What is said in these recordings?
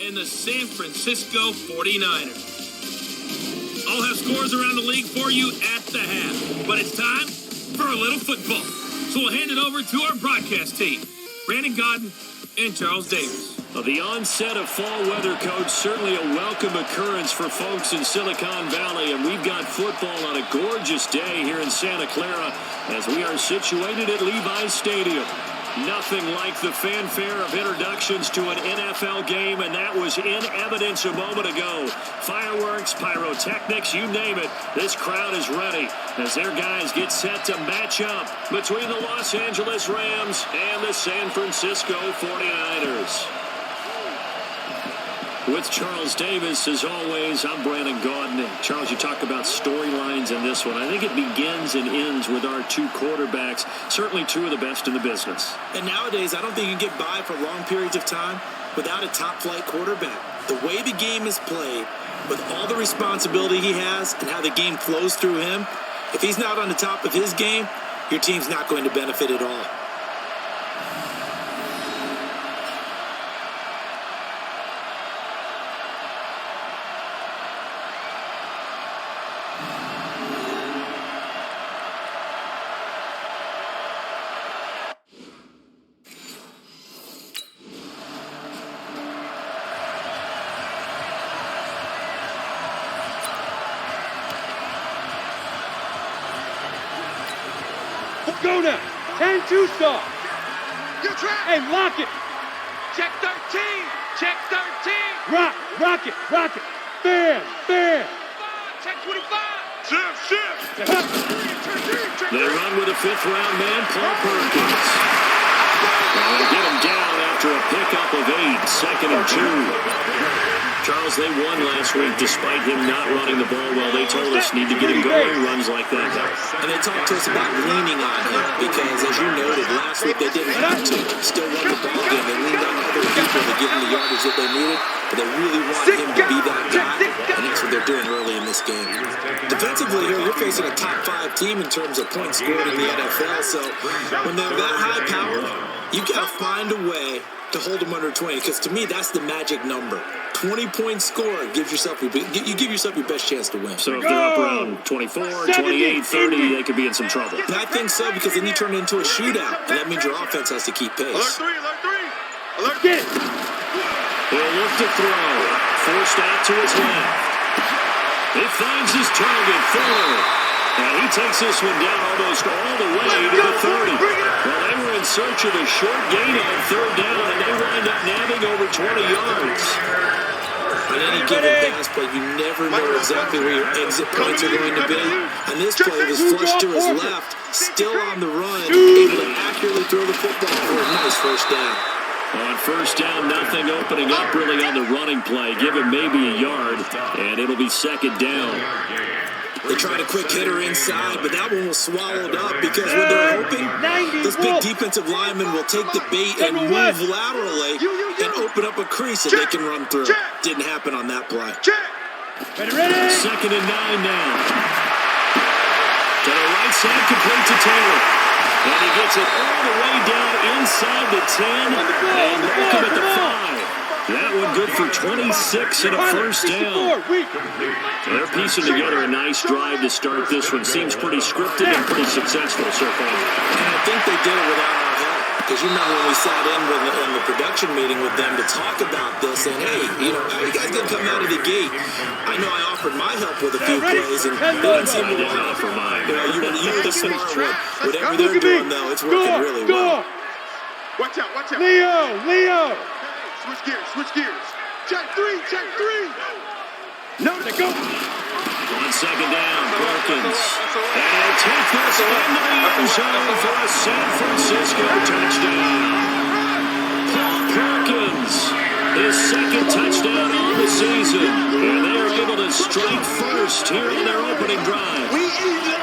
and the San Francisco 49ers. I'll have scores around the league for you at the half, but it's time for a little football. So we'll hand it over to our broadcast team, Brandon Godden and Charles Davis. Well, the onset of fall weather, Coach, certainly a welcome occurrence for folks in Silicon Valley, and we've got football on a gorgeous day here in Santa Clara as we are situated at Levi's Stadium. Nothing like the fanfare of introductions to an NFL game, and that was in evidence a moment ago. Fireworks, pyrotechnics, you name it. This crowd is ready as their guys get set to match up between the Los Angeles Rams and the San Francisco 49ers. With Charles Davis, as always, I'm Brandon Gaudin. Charles, you talk about storylines in this one. I think it begins and ends with our two quarterbacks, certainly two of the best in the business. And nowadays, I don't think you can get by for long periods of time without a top-flight quarterback. The way the game is played, with all the responsibility he has and how the game flows through him, if he's not on the top of his game, your team's not going to benefit at all. Go now. 10-2 stop. Hey, lock it. Check 13. Check 13. Rock it. Fan. Check 25. Shift. They run with a fifth-round man, Paul Perkins. And they get him down after a pickup of 8, 2nd and 2. Charles, they won last week despite him not running the ball well. They told us need to get him going, runs like that. And they talked to us about leaning on him because, as you noted, last week they didn't have to. Still won the ball game. They leaned on other people to give them the yardage that they needed, but they really wanted him to be that guy, and that's what they're doing early in this game. Defensively here, you're facing a top 5 team in terms of points scored in the NFL, so when they're that high powered, you got to find a way to hold them under 20, because to me, that's the magic number. 20-point score gives yourself you give yourself your best chance to win. So if they're up around 24, 28, 30, they could be in some trouble. And I think so, because then you turn it into a shootout, and that means your offense has to keep pace. Alert, get it. He'll look to throw. Forced out to his left. He finds his target, Fuller. And he takes this one down almost all the way to the 30. Well, they were in search of a short gain on 3rd down, and they wind up nabbing over 20 yards. On any given pass play, you never know exactly where your exit points are going to be. And this play was flushed to his left, still on the run, able to accurately throw the football for a nice 1st down. On 1st down, nothing opening up really on the running play. Give him maybe a yard, and it'll be 2nd down. They tried a quick hitter inside, but that one was swallowed up because when they're hoping, those big defensive linemen will take the bait and move laterally and open up a crease that they can run through. Didn't happen on that play. Ready. 2nd and 9 now. To the right side, complete to Taylor. And he gets it all the way down inside the 10 and welcome at the 5. That one good for 26 and a 1st down. They're piecing together a nice drive to start this one. Seems pretty scripted and pretty successful so far. And I think they did it without our help. Because you remember when we sat in the production meeting with them to talk about this, and hey, how you guys gonna come out of the gate? I know I offered my help with a few plays, and they didn't seem to want offer mine. You were the smart one. Whatever they're doing, though, it's working really well. Watch out. Leo. Switch gears. Check 3. No, they go. 1 down, Perkins. And he'll take this into the end zone for a San Francisco touchdown. Paul Perkins, his 2nd touchdown on the season. And they are able to strike first here on their opening drive.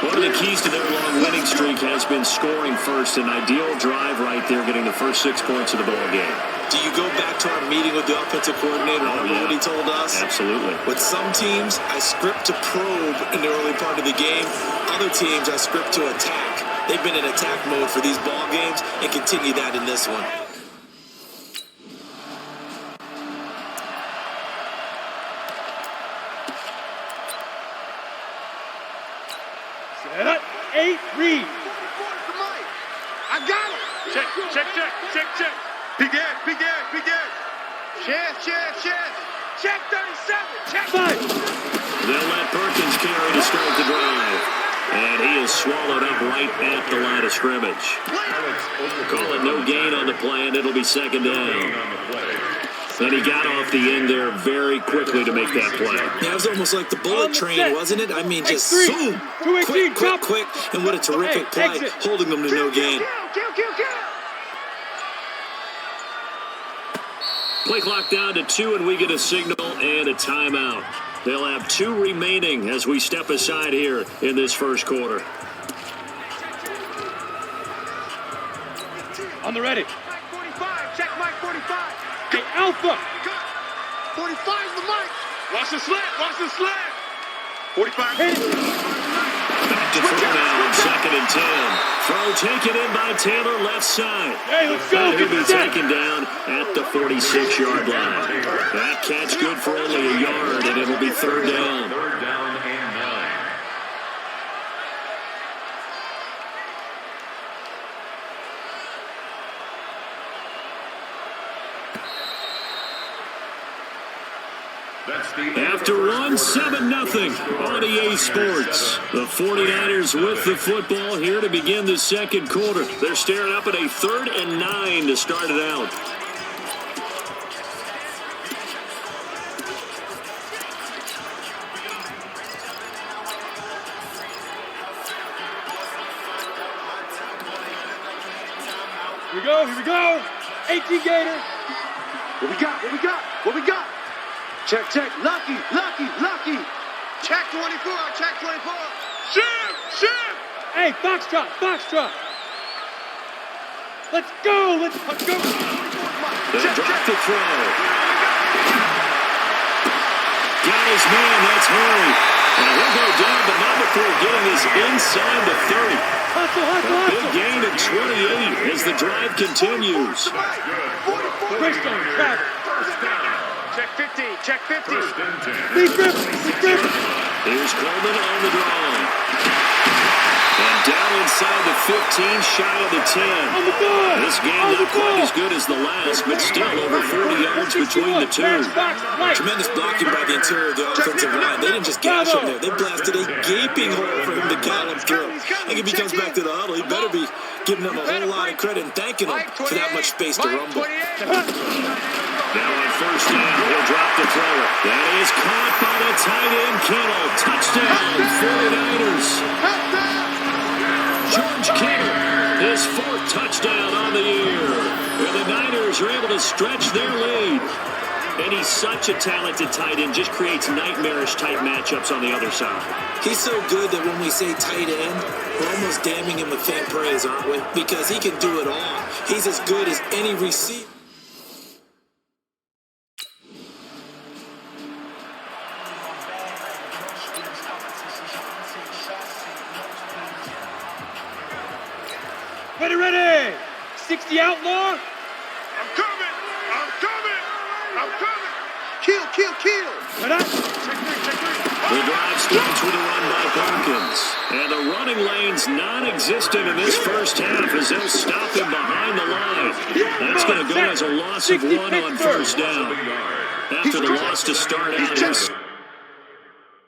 One of the keys to their long winning streak has been scoring first. An ideal drive right there, getting the first 6 points of the ball game. Do you go back to our meeting with the offensive coordinator? Remember what he told us? Absolutely. With some teams, I script to probe in the early part of the game. Other teams, I script to attack. They've been in attack mode for these ball games and continue that in this one. And that 8, read. I got him. Check. Big edge. Chest. Check 37. Check 5. They'll let Perkins carry to start the drive. And he is swallowed up right at the line of scrimmage. Call it no gain on the play, and it'll be second down. And he got off the end there very quickly to make that play. Yeah, it was almost like the bullet train, wasn't it? I mean, just zoom, quick, and what a terrific play, holding them to no gain. Play clock down to 2, and we get a signal and a timeout. They'll have 2 remaining as we step aside here in this first quarter. On the ready. Mike 45. Check Mike 45. Hey, Alpha. 45's the mic. Watch the slant. 45. Hit it. Back to throw now, second and 10. Throw taken in by Taylor, left side. Hey, let's go. And he'll be taken down at the 46-yard line. That catch good for only a yard, and it'll be third down. After one, 7-0 on EA Sports. The 49ers with the football here to begin the second quarter. They're staring up at a 3rd and 9 to start it out. Here we go. 18 Gator. What we got? Check. Lucky. Check 24. Shift. Hey, Foxtrot. Let's go. They drop the throw. Got his man, that's Harry. And he'll go down, but not before getting his inside the 30. A big gain of 28 as the drive continues. Check 50. Lead grip. Here's Coleman on the draw. And down inside the 15, shy of the 10. On the ball. This game not quite as good as the last, but still over 40 yards between the two. Tremendous blocking by the interior of the offensive line. They didn't just gash him there. They blasted a gaping hole for him to gallop through. I think if he comes back to the huddle, he better be giving them a whole lot of credit and thanking them for that much space to rumble. Now on first down, he'll drop the throw. That is caught by the tight end, Kittle. Touchdown, 49ers. George Kittle, his 4th touchdown on the year. And the Niners are able to stretch their lead. And he's such a talented tight end, just creates nightmarish-type matchups on the other side. He's so good that when we say tight end, we're almost damning him with faint praise, aren't we? Because he can do it all. He's as good as any receiver. Ready. 60 outlaw. I'm coming. Kill. Right up. The drive starts with a run by Perkins. And the running lane's non-existent in this first half as they'll stop him behind the line. That's going to go as a loss of 1 on first down. After the loss to start out, here's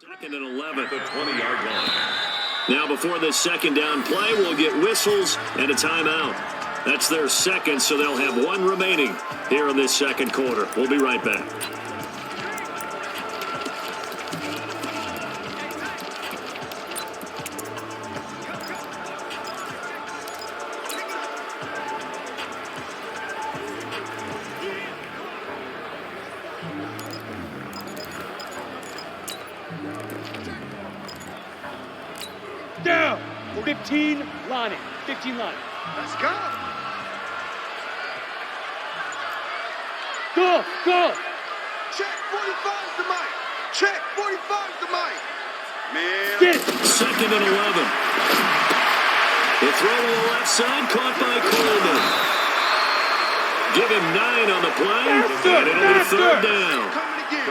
2nd and 11 at the 20-yard line. Now before this second down play, we'll get whistles and a timeout. That's their second, so they'll have 1 remaining here in this second quarter. We'll be right back. Down. 15 lining. Let's go. Go. Check 45's the mic. Check 45's the mic. Man. Get it. 2nd and 11. The throw to the left side caught by Coleman. Give him 9 on the play, and it'll be third down. Coming again.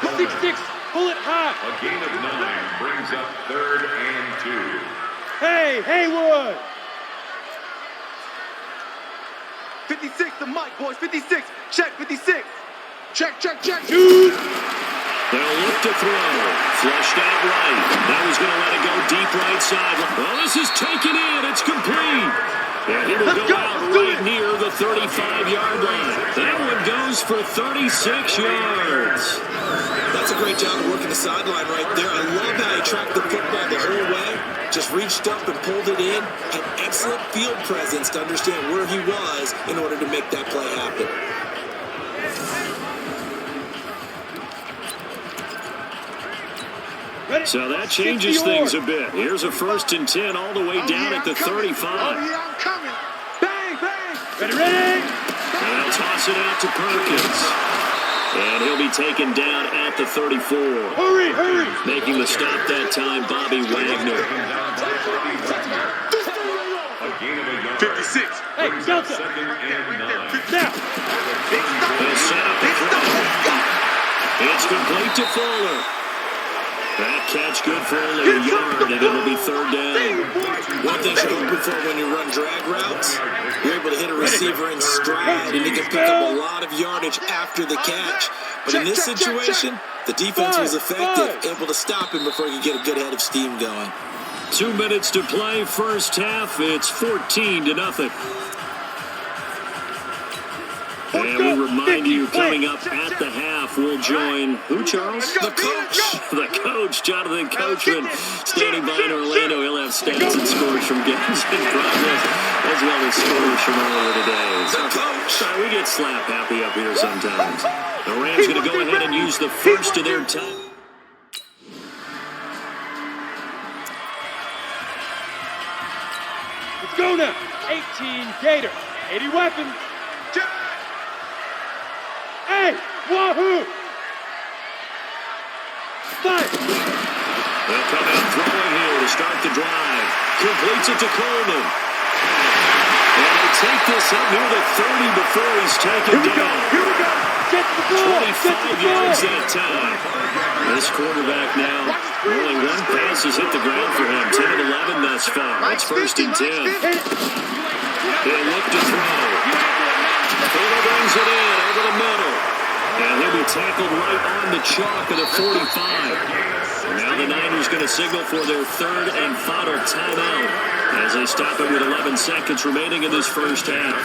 6-6. Pull it high. A gain of 9 brings up 3rd and 2. Hey, Haywood. 56 to Mike, boys. 56. Check, 56. Check. Shoot. They'll look to throw. Flushed out right. Now he's going to let it go deep right side. Well, this is taken in. It's complete. And it'll go out right near the 35-yard line. That one goes for 36 yards. That's a great job of working the sideline right there. I love how he tracked the football the whole way. Just reached up and pulled it in. Had excellent field presence to understand where he was in order to make that play happen. So that changes things a bit. Here's a 1st and 10 all the way down at the 35. Oh, yeah, I'm coming. Bang. Ready. And they'll toss it out to Perkins. And he'll be taken down at the 34. Hurry. Making the stop that time, Bobby Wagner. 56. Hey, Delta. Now. They'll set up the throw. It's complete to Fuller. That catch good for only a yard, and it'll be 3rd down. One thing you're hoping for when you run drag routes, you're able to hit a receiver in stride, and he can pick up a lot of yardage after the catch. But in this situation, the defense was effective, able to stop him before he could get a good head of steam going. 2 minutes to play, first half. It's 14-0. And we remind you, coming up at the half, we'll join who, Charles? The coach. The coach, Jonathan Coachman, standing by in Orlando. He'll have stats and scores from games in progress, as well as scores from earlier today. The coach. We get slap happy up here sometimes. The Rams going to go ahead and use the first of their time. Let's go now. 18 Gators. 80 weapons. Hey, wahoo! 5. They'll come out throwing here to start the drive. Completes it to Coleman. And they take this up near the 30 before he's taken down. Here we go. Get the ball. 25 yards that time. This quarterback now, only one pass has hit the ground for him. 10 of 11 thus far. It's 1st and 10. He'll look to throw. Fuller brings it in over the middle. And he'll be tackled right on the chalk of the 45. Now the Niners going to signal for their 3rd and final timeout as they stop it with 11 seconds remaining in this first half.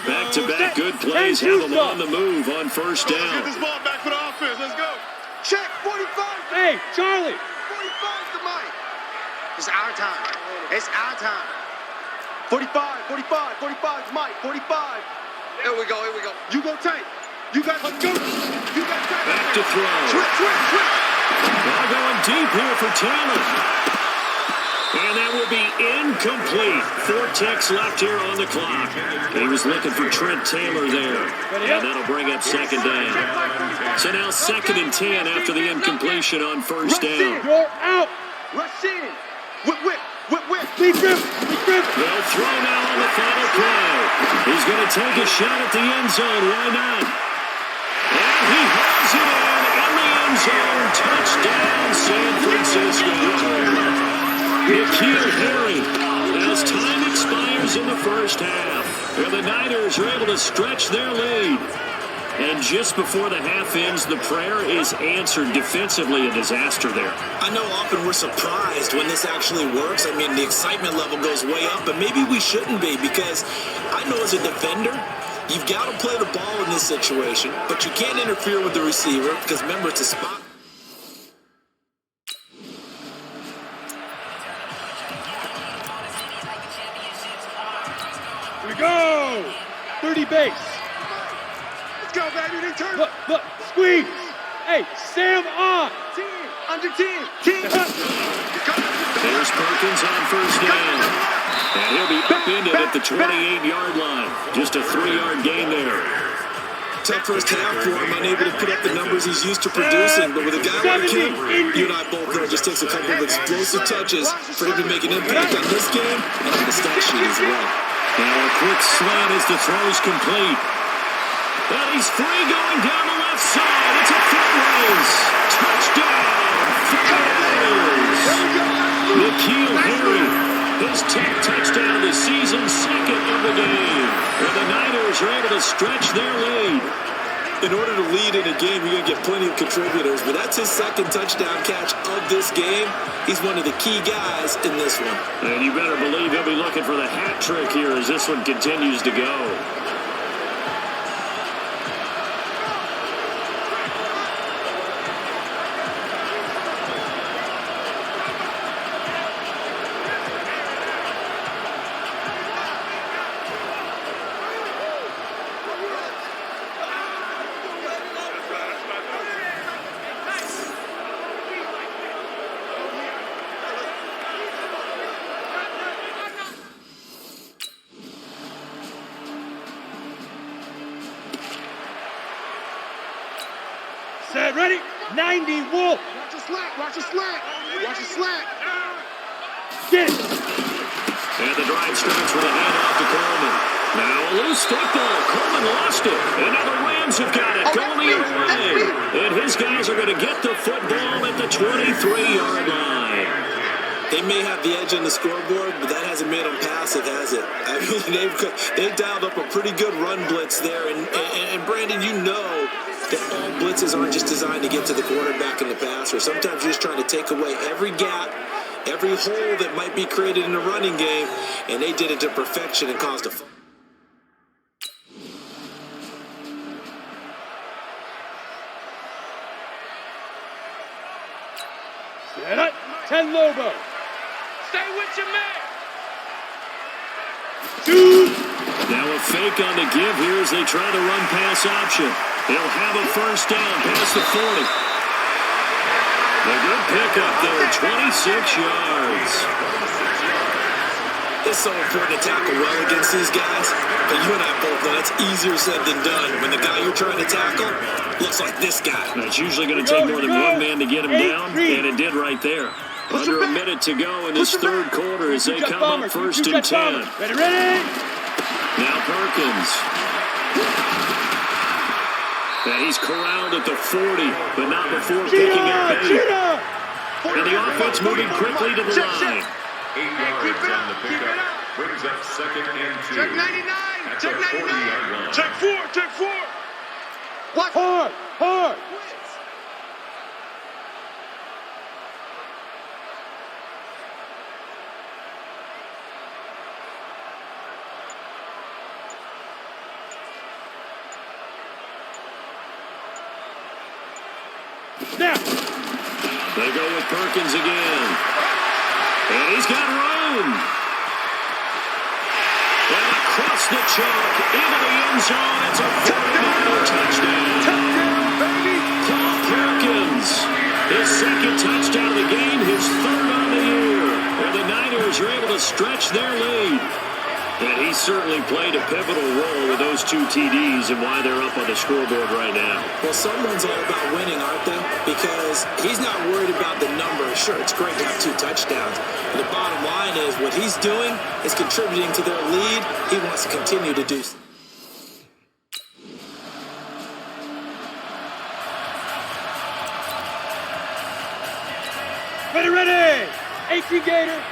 Back-to-back good plays have them on the move on 1st down. Get this ball back for the offense. Let's go. Check, 45. Hey, Charlie. 45 to Mike. It's our time. It's our time. 45 to Mike. 45. Here we go. You go Tank. You got to go. You got Tank. Back to throw. Switch. Ball going deep here for Taylor. And that will be incomplete. 4 ticks left here on the clock. He was looking for Trent Taylor there. And that'll bring up 2nd down. So now 2nd and 10 after the incompletion on 1st down. You're out. Rush in. Whip. Big grip. They'll throw now on the final play. He's going to take a shot at the end zone. Why not? And he hauls it in the end zone. Touchdown, San Francisco. N'Keal Harry, as time expires in the first half, and the Niners are able to stretch their lead. And just before the half ends, the prayer is answered. Defensively, a disaster there. I know often we're surprised when this actually works. I mean, the excitement level goes way up, but maybe we shouldn't be, because I know as a defender, you've got to play the ball in this situation, but you can't interfere with the receiver, because remember, it's a spot. Here we go. 30 base. Let's go, baby. They turn. Look, squeeze. Hey, Sam on. 10. Under 10. 10. There's Perkins on 1st down. And he'll be upended at the 28-yard line. Just a 3-yard gain there. tough first half for him, unable to put up the numbers he's used to producing. But with a guy like him, you and I both know it just takes a couple of explosive touches for him to make an impact on this game and on the stat sheet as well. Now a quick slant as the throw's complete. And he's free going down the left side. It's a foot race. Touchdown, Flyers! N'Keal Harry, his 10th touchdown of the season, second of the game. And the Niners are able to stretch their lead. In order to lead in a game, you're going to get plenty of contributors, but that's his second touchdown catch of this game. He's one of the key guys in this one. And you better believe he'll be looking for the hat trick here as this one continues to go. Set, ready? 90, Wolf. Watch your slack, watch your slack. Watch your slack. Get it. And the drive starts with a handoff to Coleman. Now a loose football. Coleman lost it. And now the Rams have got it. Going the other way. And his guys are going to get the football at the 23-yard line. They may have the edge on the scoreboard, but that hasn't made them passive, has it? I mean, they've dialed up a pretty good run blitz there. And Brandon, you know that all blitzes aren't just designed to get to the quarterback in the passer. Sometimes you're just trying to take away every gap, every hole that might be created in the running game, and they did it to perfection and caused a... Set up. 10 Lobo. Stay with your man. Two. Now a fake on the give here as they try to run pass option. They'll have a first down past the 40. A good pickup there, 26 yards. It's so important to tackle well against these guys, but you and I both know that's easier said than done. When the guy you're trying to tackle looks like this guy. It's usually going to take more than one man to get him down, and it did right there. Under a minute to go in this third quarter as they come up first and 10. Ready? Now Perkins. And he's corralled at the 40, but not before picking up 8. And the offense moving quickly to the line. 8 yards on the pickup. Brings up second and 2. Check 99. At Check the 99. 40-yard line. Check 4. Check 4. What? Hard. Hard. Snap. They go with Perkins again. And he's got room. And across the chalk into the end zone. It's a 49er touchdown. Paul Perkins. His second touchdown of the game, his third on the year. And the Niners are able to stretch their lead. And he certainly played a pivotal role with those 2 TDs and why they're up on the scoreboard right now. Well, someone's all about winning, aren't they? Because he's not worried about the number. Sure, it's great to have 2 touchdowns. But the bottom line is what he's doing is contributing to their lead. He wants to continue to do so. Ready. 18 Gator.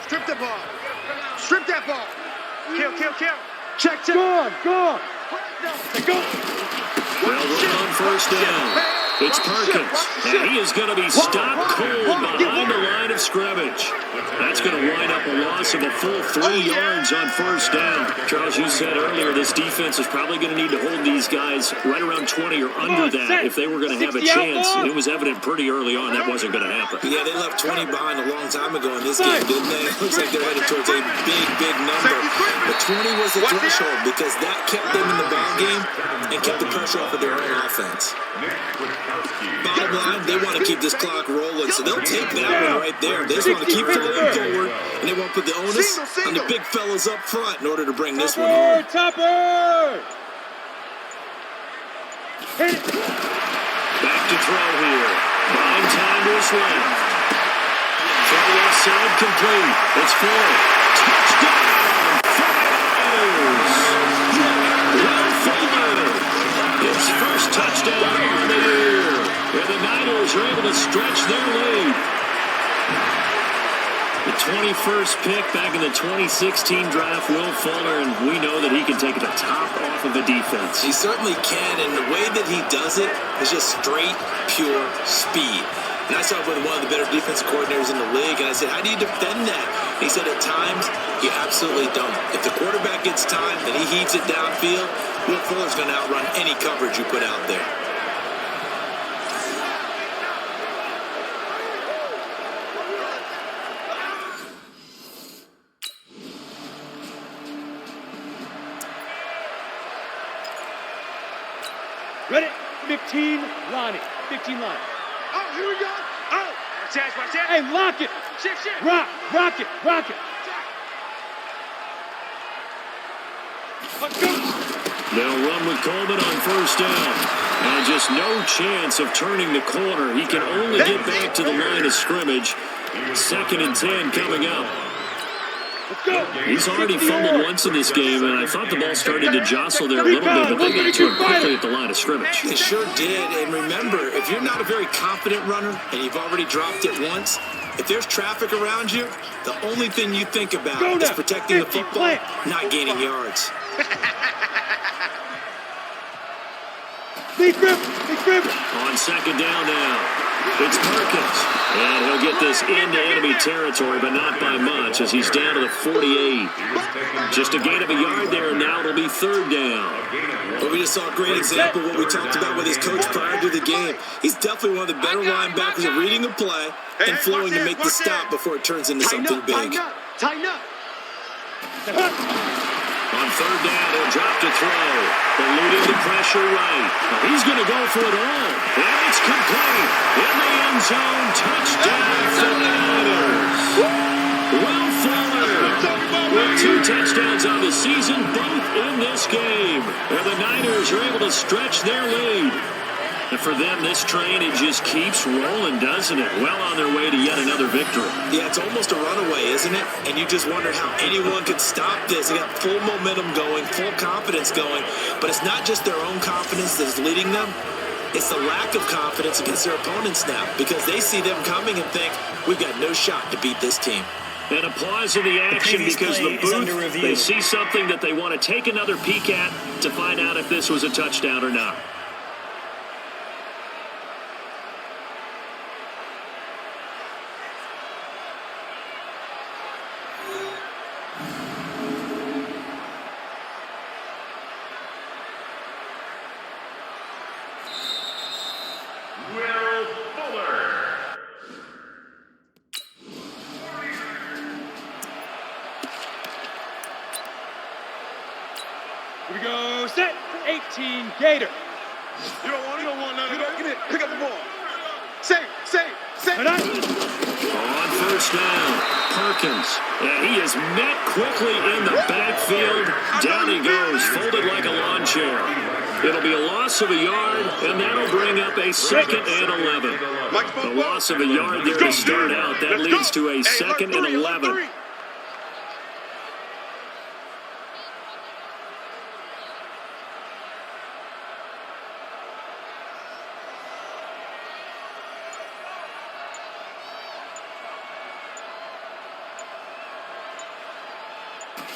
Strip the ball. Strip that ball. Kill. Check. Gone. Go. Well, run on first down. It's Perkins, and he is going to be stopped cold behind the line of scrimmage. That's going to wind up a loss of a full 3 yards on first down. Charles, you said earlier this defense is probably going to need to hold these guys right around 20 or under that if they were going to have a chance. It was evident pretty early on that wasn't going to happen. Yeah, they left 20 behind a long time ago in this game, didn't they? It looks like they're headed towards a big number. But 20 was the threshold because that kept them in the ball game and kept the pressure off of their own offense. Bottom line, they want to keep this clock rolling, so they'll take that one right there. They just want to keep flowing forward, and they won't put the onus on the big fellas up front in order to bring this one home. Topper! Hit it. Back to throw here. Buying time to his left. Throw left side complete. It's full. Touchdown! 49ers! Will Fuller. His first touchdown on the year. And the Niners are able to stretch their lead. The 21st pick back in the 2016 draft, Will Fuller, and we know that he can take the top off of a defense. He certainly can, and the way that he does it is just straight, pure speed. And I saw him with one of the better defensive coordinators in the league, and I said, how do you defend that? And he said, at times, you absolutely don't. If the quarterback gets time and he heaves it downfield, Will Fuller's going to outrun any coverage you put out there. Ready? 15, Lonnie. 15, Lonnie. Oh, here we go. Oh. Watch that. Hey, lock it. Shift. Rock it. Let's go. They'll run with Coleman on first down. And just no chance of turning the corner. He can only get back to the line of scrimmage. 2nd and 10 coming up. Let's go. He's already fumbled once in this game, and I thought the ball started to jostle there a little bit, but they got to him quickly at the line of scrimmage. They sure did, and remember, if you're not a very confident runner and you've already dropped it once, if there's traffic around you, the only thing you think about is protecting the football, not gaining yards. Big grip. On 2nd down now. It's Perkins, and he'll get this into enemy territory, but not by much as he's down to the 48. Just a gain of a yard there, and now it'll be 3rd down. Well, we just saw a great example of what we talked about with his coach prior to the game. He's definitely one of the better linebackers at reading a play and flowing to make the stop before it turns into something big. Tighten up. On 3rd down, he'll drop to throw. Eluding the pressure right. He's going to go for it all. And it's complete. In the end zone. Touchdown for the Niners. Will Fuller with 2 touchdowns on the season, both in this game. And the Niners are able to stretch their lead. And for them, this train, it just keeps rolling, doesn't it? Well on their way to yet another victory. Yeah, it's almost a runaway, isn't it? And you just wonder how anyone could stop this. They got full momentum going, full confidence going. But it's not just their own confidence that's leading them. It's the lack of confidence against their opponents now, because they see them coming and think, we've got no shot to beat this team. And applause in the action because the booth, they see something that they want to take another peek at to find out if this was a touchdown or not. Will Fuller. Here we go. Set. 18, Gator. You don't want none of that. Get it. Pick up the ball. Save. On first down, Perkins. And he is met quickly in the backfield. Down he goes, folded like a lawn chair. It'll be a loss of a yard, and that'll bring up a 2nd and 11. A loss of a yard there to start out. That leads to a 2nd and 11.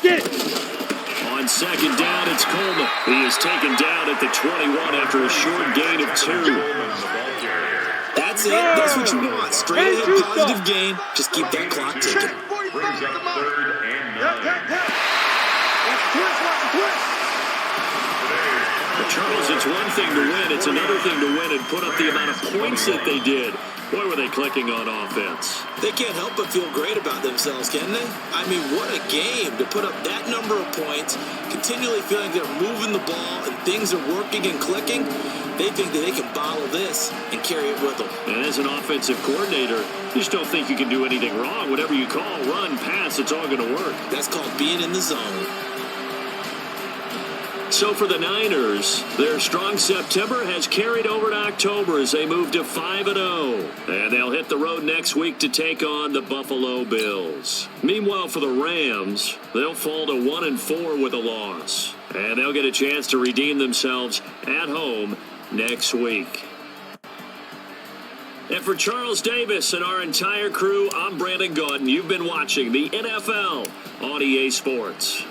Get it. On 2nd down, it's Coleman. He is taken down at the 21 after a short gain of 2. That's it. That's what you want. Straight ahead, positive gain. Just keep that clock ticking. Brings up 3rd and 9. Charles, it's one thing to win. It's another thing to win and put up the amount of points that they did. Boy, were they clicking on offense. They can't help but feel great about themselves, can they? I mean, what a game to put up that number of points, continually feeling they're moving the ball and things are working and clicking. They think that they can bottle this and carry it with them. And as an offensive coordinator, you just don't think you can do anything wrong. Whatever you call, run, pass, it's all going to work. That's called being in the zone. So for the Niners, their strong September has carried over to October as they move to 5-0. And they'll hit the road next week to take on the Buffalo Bills. Meanwhile, for the Rams, they'll fall to 1-4 with a loss. And they'll get a chance to redeem themselves at home next week. And for Charles Davis and our entire crew, I'm Brandon Gaudin. You've been watching the NFL on EA Sports.